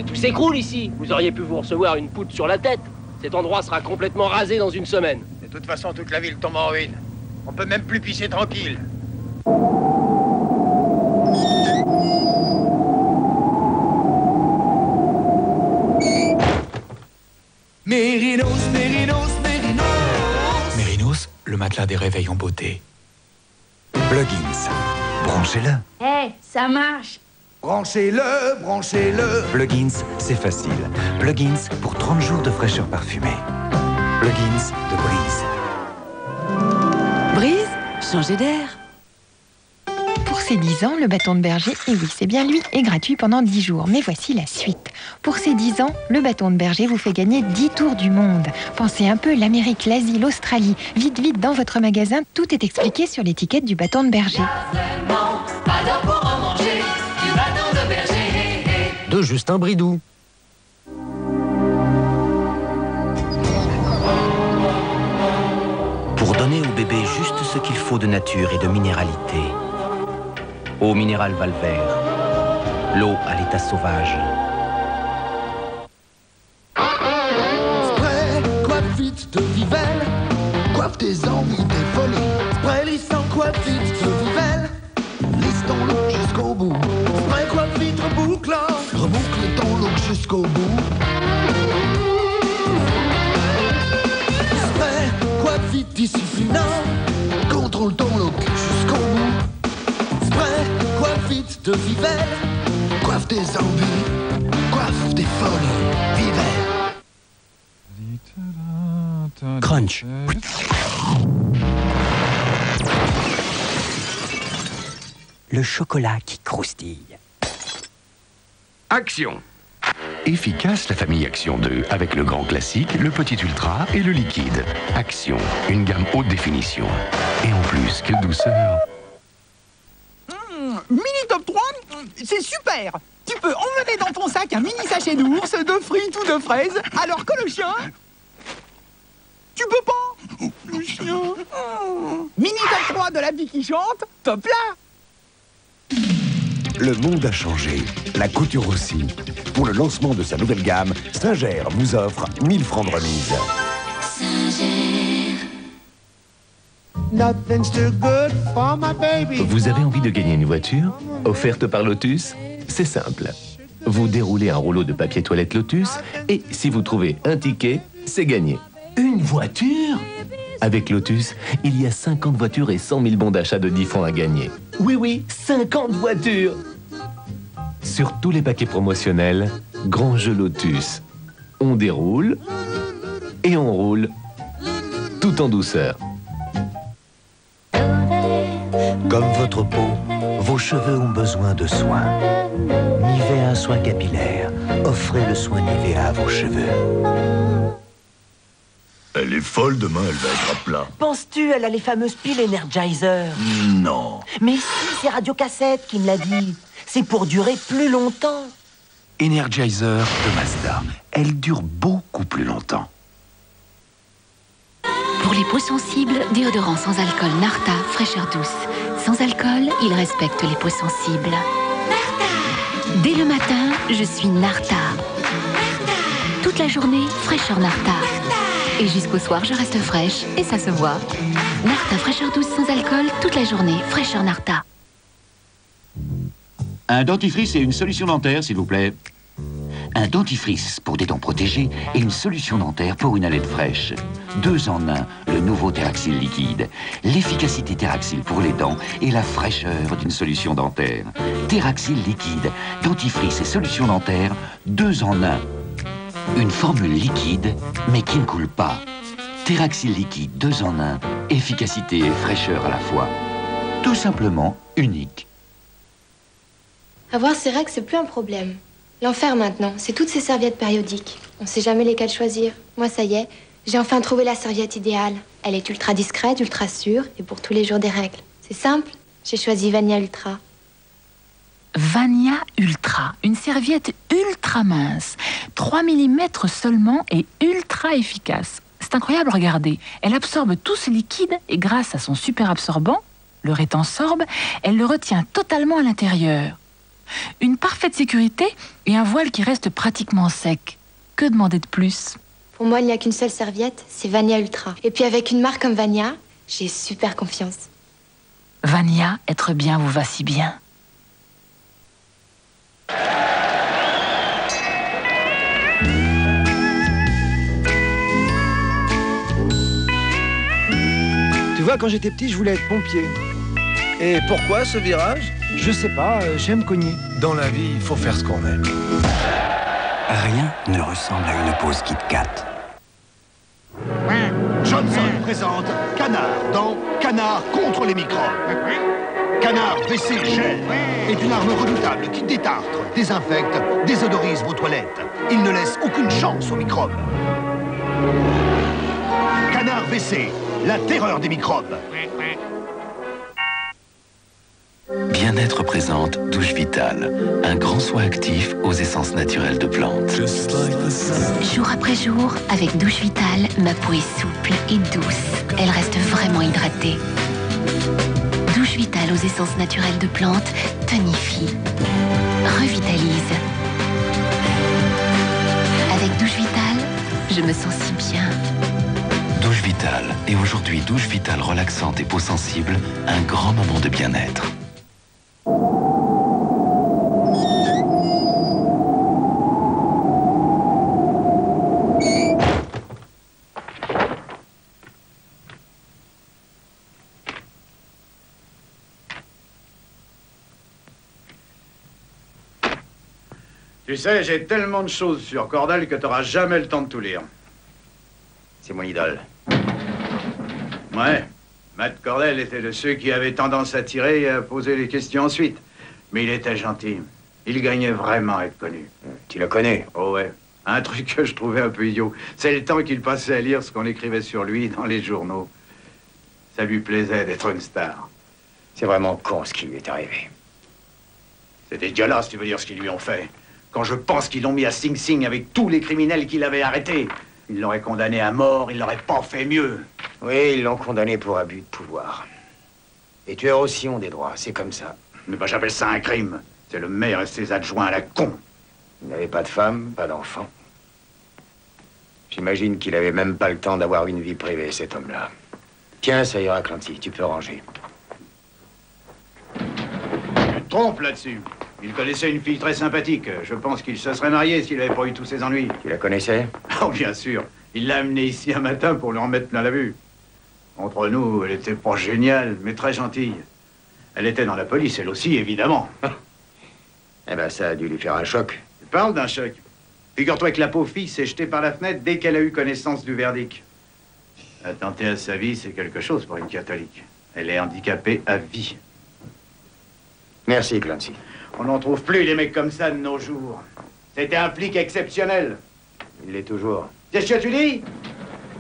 Tout s'écroule ici. Vous auriez pu vous recevoir une poutre sur la tête. Cet endroit sera complètement rasé dans une semaine. De toute façon, toute la ville tombe en ruine. On peut même plus pisser tranquille. Mérinos, Mérinos, Mérinos. Mérinos, le matelas des réveils en beauté. Plugins, branchez-le. Hé, ça marche. Branchez-le, branchez-le. Plugins, c'est facile. Plugins pour 30 jours de fraîcheur parfumée. Plugins de Breeze. Breeze, changez d'air. Pour ses 10 ans, le bâton de berger, et oui, c'est bien lui, est gratuit pendant 10 jours. Mais voici la suite. Pour ses 10 ans, le bâton de berger vous fait gagner 10 tours du monde. Pensez un peu l'Amérique, l'Asie, l'Australie. Vite, vite, dans votre magasin, tout est expliqué sur l'étiquette du bâton de berger. De Justin Bridou. Pour donner au bébé juste ce qu'il faut de nature et de minéralité. Eau minérale Valvert, l'eau à l'état sauvage. Spray, coiffe vite de Vivelle, coiffe tes envies, tes folies. Spray lissant, coiffe vite de Vivelle, lisse ton look jusqu'au bout. Spray, coiffe vite, rebouclant, reboucle ton look jusqu'au bout. Spray, coiffe vite, disciplinant, contrôle ton look jusqu'au bout. Spray, coiffe vite de Vivelle, coiffe tes envies, coiffe tes folies, Vivelle. Crunch. Le chocolat qui croustille. Action. Efficace la famille Action 2 avec le grand classique, le petit ultra et le liquide. Action, une gamme haute définition. Et en plus, quelle douceur. Mini Top 3, c'est super. Tu peux emmener dans ton sac un mini sachet d'ours, de frites ou de fraises, alors que le chien... Tu peux pas. Le chien... Mini Top 3 de la vie qui chante, top là. Le monde a changé, la couture aussi. Pour le lancement de sa nouvelle gamme, Singer vous offre 1000 francs de remise. Vous avez envie de gagner une voiture offerte par Lotus? C'est simple. Vous déroulez un rouleau de papier toilette Lotus et si vous trouvez un ticket, c'est gagné. Une voiture? Avec Lotus, il y a 50 voitures et 100 000 bons d'achat de 10 francs à gagner. Oui, oui, 50 voitures! Sur tous les paquets promotionnels, grand jeu Lotus. On déroule et on roule, tout en douceur. Comme votre peau, vos cheveux ont besoin de soins. Nivea soin capillaire. Offrez le soin Nivea à vos cheveux. Elle est folle, demain elle va être à plat. Penses-tu, elle a les fameuses piles Energizer? Non. Mais si, c'est Radio Cassette qui me l'a dit. C'est pour durer plus longtemps. Energizer de Mazda. Elle dure beaucoup plus longtemps. Pour les peaux sensibles, déodorant sans alcool Narta, fraîcheur douce. Sans alcool, il respecte les peaux sensibles. Narta. Dès le matin, je suis Narta. Narta. Toute la journée, fraîcheur Narta. Narta. Et jusqu'au soir, je reste fraîche et ça se voit. Narta, fraîcheur douce sans alcool, toute la journée, fraîcheur Narta. Un dentifrice et une solution dentaire, s'il vous plaît. Un dentifrice pour des dents protégées et une solution dentaire pour une haleine fraîche. 2 en 1, le nouveau Theraxil liquide. L'efficacité Theraxil pour les dents et la fraîcheur d'une solution dentaire. Theraxil liquide, dentifrice et solution dentaire, 2 en 1. Une formule liquide, mais qui ne coule pas. Theraxil liquide, 2 en 1, efficacité et fraîcheur à la fois. Tout simplement unique. Avoir ses règles, c'est plus un problème. L'enfer maintenant, c'est toutes ces serviettes périodiques. On sait jamais lesquelles choisir. Moi, ça y est, j'ai enfin trouvé la serviette idéale. Elle est ultra discrète, ultra sûre, et pour tous les jours des règles. C'est simple, j'ai choisi Vania Ultra. Vania Ultra, une serviette ultra mince, 3 mm seulement et ultra efficace. C'est incroyable, regardez. Elle absorbe tout ce liquide et grâce à son super absorbant, le rétensorbe, elle le retient totalement à l'intérieur. Une parfaite sécurité et un voile qui reste pratiquement sec. Que demander de plus? Pour moi, il n'y a qu'une seule serviette, c'est Vania Ultra. Et puis avec une marque comme Vania, j'ai super confiance. Vania, être bien vous va si bien. Tu vois, quand j'étais petit, je voulais être pompier. Et pourquoi ce virage? Je sais pas, j'aime cogner. Dans la vie, il faut faire ce qu'on aime. Rien ne ressemble à une pause Kit Kat. Johnson présente Canard dans Canard contre les microbes. Canard WC Gel est une arme redoutable qui détartre, désinfecte, désodorise vos toilettes. Il ne laisse aucune chance aux microbes. Canard WC, la terreur des microbes. Bien-être présente Douche Vitale, un grand soin actif aux essences naturelles de plantes. Jour après jour, avec Douche Vitale, ma peau est souple et douce. Elle reste vraiment hydratée. Douche Vitale aux essences naturelles de plantes tonifie, revitalise. Avec Douche Vitale, je me sens si bien. Douche Vitale, et aujourd'hui Douche Vitale relaxante et peau sensible, un grand moment de bien-être. Tu sais, j'ai tellement de choses sur Cordel que t'auras jamais le temps de tout lire. C'est mon idole. Ouais. Matt Cordell était de ceux qui avaient tendance à tirer et à poser les questions ensuite. Mais il était gentil. Il gagnait vraiment à être connu. Tu le connais? Oh ouais. Un truc que je trouvais un peu idiot. C'est le temps qu'il passait à lire ce qu'on écrivait sur lui dans les journaux. Ça lui plaisait d'être une star. C'est vraiment con ce qui lui est arrivé. C'est dégueulasse, tu veux dire, ce qu'ils lui ont fait. Quand je pense qu'ils l'ont mis à Sing Sing avec tous les criminels qu'il avait arrêtés. Ils l'auraient condamné à mort, ils l'auraient pas fait mieux. Oui, ils l'ont condamné pour abus de pouvoir. Les tueurs aussi ont des droits, c'est comme ça. Mais bah, j'appelle ça un crime. C'est le maire et ses adjoints à la con. Il n'avait pas de femme, pas d'enfant. J'imagine qu'il avait même pas le temps d'avoir une vie privée, cet homme-là. Tiens, ça ira, Clancy, tu peux ranger. Tu te trompes là-dessus. Il connaissait une fille très sympathique. Je pense qu'il se serait marié s'il n'avait pas eu tous ses ennuis. Tu la connaissais? Oh, bien sûr. Il l'a amenée ici un matin pour lui en mettre plein la vue. Entre nous, elle était pas géniale, mais très gentille. Elle était dans la police, elle aussi, évidemment. Eh ben, ça a dû lui faire un choc. Tu parles d'un choc. Figure-toi que la pauvre fille s'est jetée par la fenêtre dès qu'elle a eu connaissance du verdict. Attenter à sa vie, c'est quelque chose pour une catholique. Elle est handicapée à vie. Merci, Clancy. On n'en trouve plus les mecs comme ça de nos jours. C'était un flic exceptionnel. Il l'est toujours. Qu'est-ce que tu dis?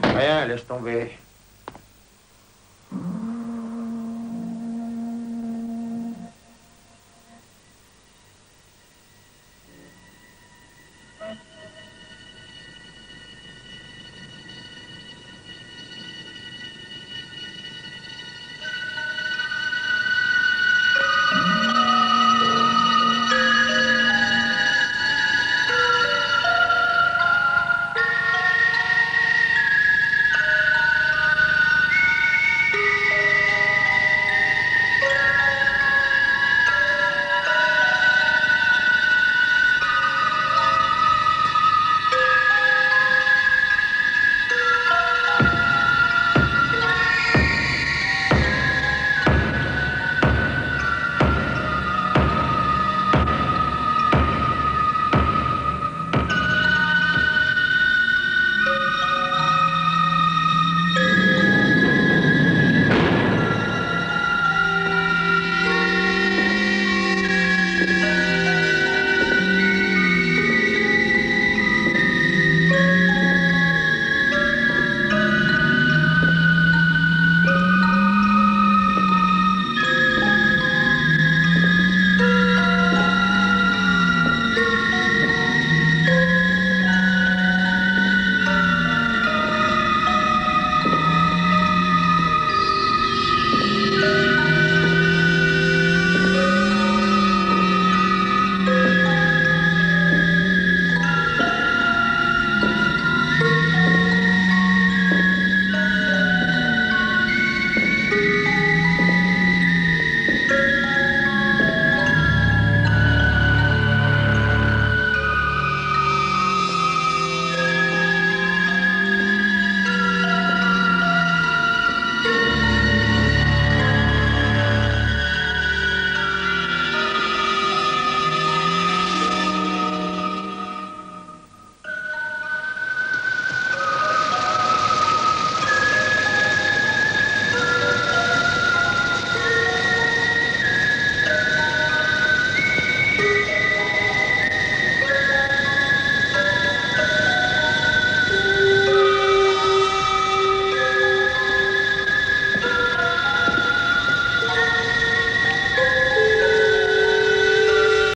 Rien, laisse tomber.